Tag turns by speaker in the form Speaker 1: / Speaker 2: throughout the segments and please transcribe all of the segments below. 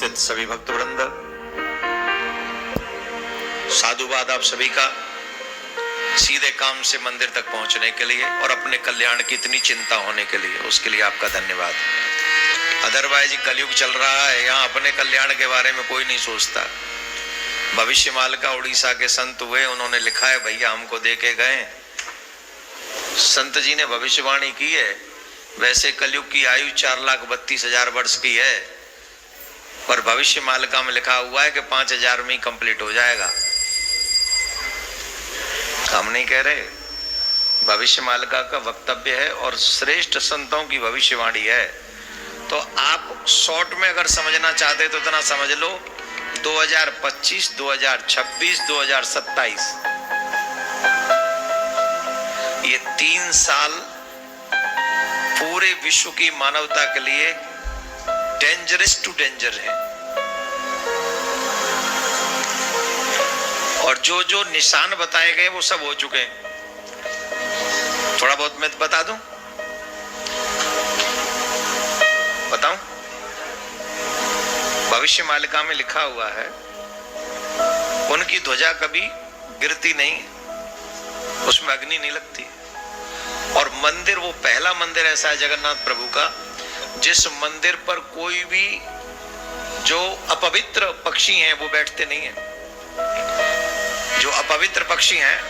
Speaker 1: उपस्थित सभी भक्तवृंद, साधुवाद आप सभी का। सीधे काम से मंदिर तक पहुंचने के लिए और अपने कल्याण की इतनी चिंता होने के लिए, उसके लिए आपका धन्यवाद। अदरवाइज कलयुग चल रहा है, यहाँ अपने कल्याण के बारे में कोई नहीं सोचता। भविष्यमाल का उड़ीसा के संत हुए, उन्होंने लिखा है, भैया हमको दे के गए, संत जी ने भविष्यवाणी की है। वैसे कलयुग की आयु 4,32,000 वर्ष की है, पर भविष्य मालिका में लिखा हुआ है कि 5,000 में ही कंप्लीट हो जाएगा। हम नहीं कह रहे, भविष्य मालिका का वक्तव्य है और श्रेष्ठ संतों की भविष्यवाणी है। तो आप शॉर्ट में अगर समझना चाहते तो इतना समझ लो, 2025, 2026, 2027 ये 3 साल पूरे विश्व की मानवता के लिए डेंजरस टू डेंजर है। और जो जो निशान बताए गए वो सब हो चुके हैं। थोड़ा बहुत मैं बता दूं, बताऊं? भविष्य मालिका में लिखा हुआ है, उनकी ध्वजा कभी गिरती नहीं, उसमें अग्नि नहीं लगती। और मंदिर, वो पहला मंदिर ऐसा है जगन्नाथ प्रभु का, जिस मंदिर पर कोई भी जो अपवित्र पक्षी हैं वो बैठते नहीं हैं। जो अपवित्र पक्षी हैं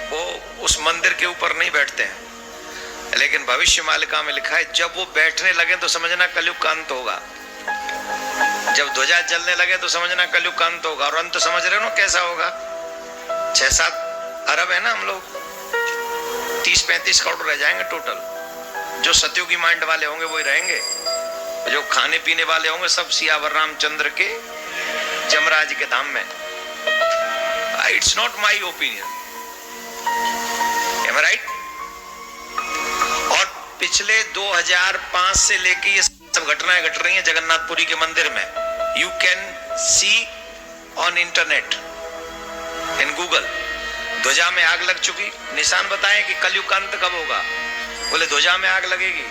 Speaker 1: वो उस मंदिर के ऊपर नहीं बैठते हैं। लेकिन भविष्य मालिका में लिखा है, जब वो बैठने लगे तो समझना कलयुग का अंत होगा। जब ध्वजा जलने लगे तो समझना कलयुग का अंत होगा। और अंत समझ रहे हो ना कैसा होगा? 6-7 अरब है ना हम लोग, 30-35 करोड़ रह जाएंगे टोटल। जो सतयुगी माइंड वाले होंगे वही रहेंगे, जो खाने पीने वाले होंगे सब सियावर रामचंद्र के जमराज के धाम में। It's not my opinion, am I right? और पिछले 2005 से लेके ये सब घटनाएं घट रही हैं जगन्नाथपुरी के मंदिर में। You can see on internet, in Google. ध्वजा में आग लग चुकी, निशान बताएं कि कलयुग का अंत कब होगा। बोले ध्वजा में आग लगेगी,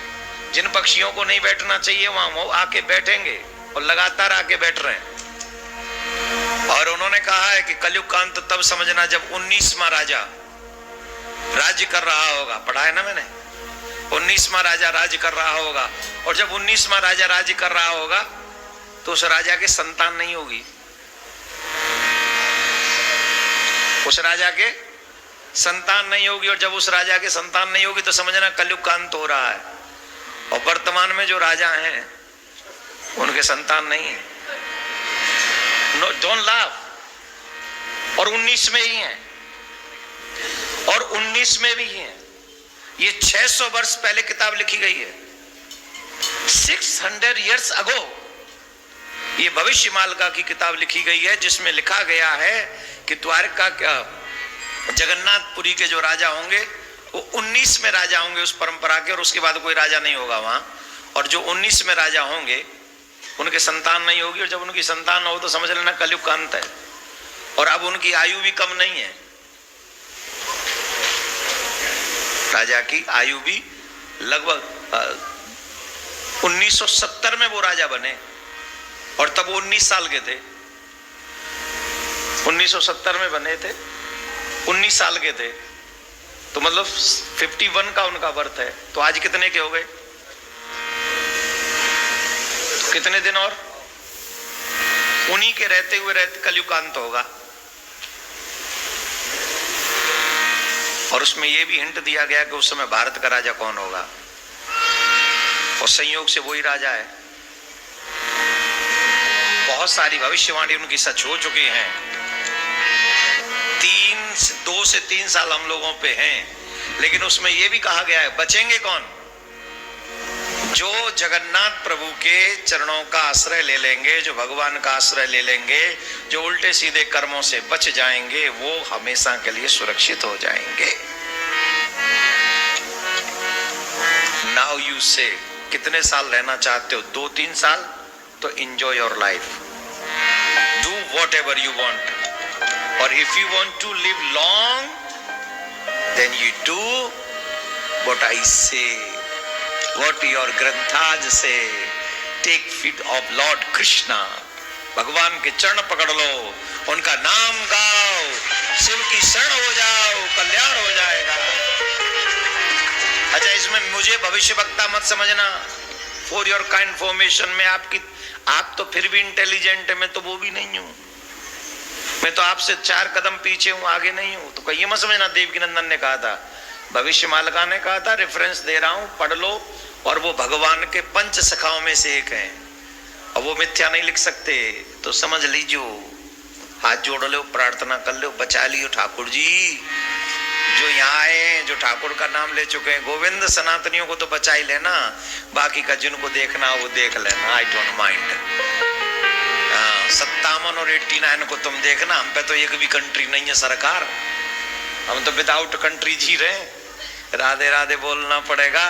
Speaker 1: जिन पक्षियों को नहीं बैठना चाहिए वहां वो आके बैठेंगे, और लगातार आके बैठ रहे हैं। और उन्होंने कहा है कि कलयुग का अंत तब समझना जब 19वां राजा राज्य कर रहा होगा। पढ़ा है ना मैंने, 19वां राजा राज्य कर रहा होगा। और जब 19वां राजा राज्य कर रहा होगा तो उस राजा के संतान नहीं होगी। उस राजा के संतान नहीं होगी, और जब उस राजा के संतान नहीं होगी तो समझना कलयुग का अंत हो रहा है। और वर्तमान में जो राजा हैं उनके संतान नहीं है। No, don't laugh. और 19 में ही हैं, और 19 में भी हैं। ये 600 वर्ष पहले किताब लिखी गई है, 600 years ago ये भविष्य मालिका की किताब लिखी गई है, जिसमें लिखा गया है कि द्वारका का जगन्नाथपुरी के जो राजा होंगे वो 19 में राजा होंगे उस परंपरा के, और उसके बाद कोई राजा नहीं होगा वहां। और जो 19 में राजा होंगे उनके संतान नहीं होगी, और जब उनकी संतान न हो तो समझ लेना कलयुग का अंत है। और अब उनकी आयु भी कम नहीं है, राजा की आयु भी लगभग 1970 में वो राजा बने, और तब वो 19 साल के थे। 1970 में बने थे, 19 साल के थे, तो मतलब 51 का उनका बर्थ है। तो आज कितने के हो गए? कितने दिन और? उन्हीं के रहते हुए कलयुग का अंत होगा। और उसमें यह भी हिंट दिया गया कि उस समय भारत का राजा कौन होगा, और संयोग से वही राजा है। बहुत सारी भविष्यवाणी उनकी सच हो चुकी हैं। 2 से 3 साल हम लोगों पे हैं, लेकिन उसमें यह भी कहा गया है, बचेंगे कौन? जो जगन्नाथ प्रभु के चरणों का आश्रय ले लेंगे, जो भगवान का आश्रय ले लेंगे, जो उल्टे सीधे कर्मों से बच जाएंगे, वो हमेशा के लिए सुरक्षित हो जाएंगे। नाउ यू से, कितने साल रहना चाहते हो? 2-3 साल? तो enjoy your life, do whatever you want. और if you want to live long, then you do what I say, what your granthas say, take feet of Lord Krishna, भगवान के चरण पकड़ लो, उनका नाम गाओ, शिव की शरण हो जाओ, कल्याण हो जाएगा। अच्छा, इसमें मुझे भविष्य वक्ता मत समझना। फॉर योर काइंड इन्फॉर्मेशन में आप तो फिर भी इंटेलिजेंट है, मैं तो वो भी नहीं हूं। मैं तो आपसे 4 कदम पीछे हूं, आगे नहीं हूं। तो कहीं मत समझना, देवकीनंदन ने कहा था, भविष्य मालिका ने कहा था, रेफरेंस दे रहा हूं, पढ़ लो। और वो भगवान के 5 सखाओं में से एक है, और वो मिथ्या नहीं लिख सकते, तो समझ लीजिए। हाथ जोड़ लो, प्रार्थना कर लो, बचा लियो ठाकुर जी। जो यहाँ आए हैं, जो ठाकुर का नाम ले चुके हैं, गोविंद सनातनियों को तो बचा ही लेना, बाकी का जिनको देखना वो देख लेना, आई डोंट माइंड। 57 और 89 को तुम देखना, हम पे तो एक भी कंट्री नहीं है सरकार, हम तो विदाउट कंट्री जी रहे हैं। राधे राधे बोलना पड़ेगा।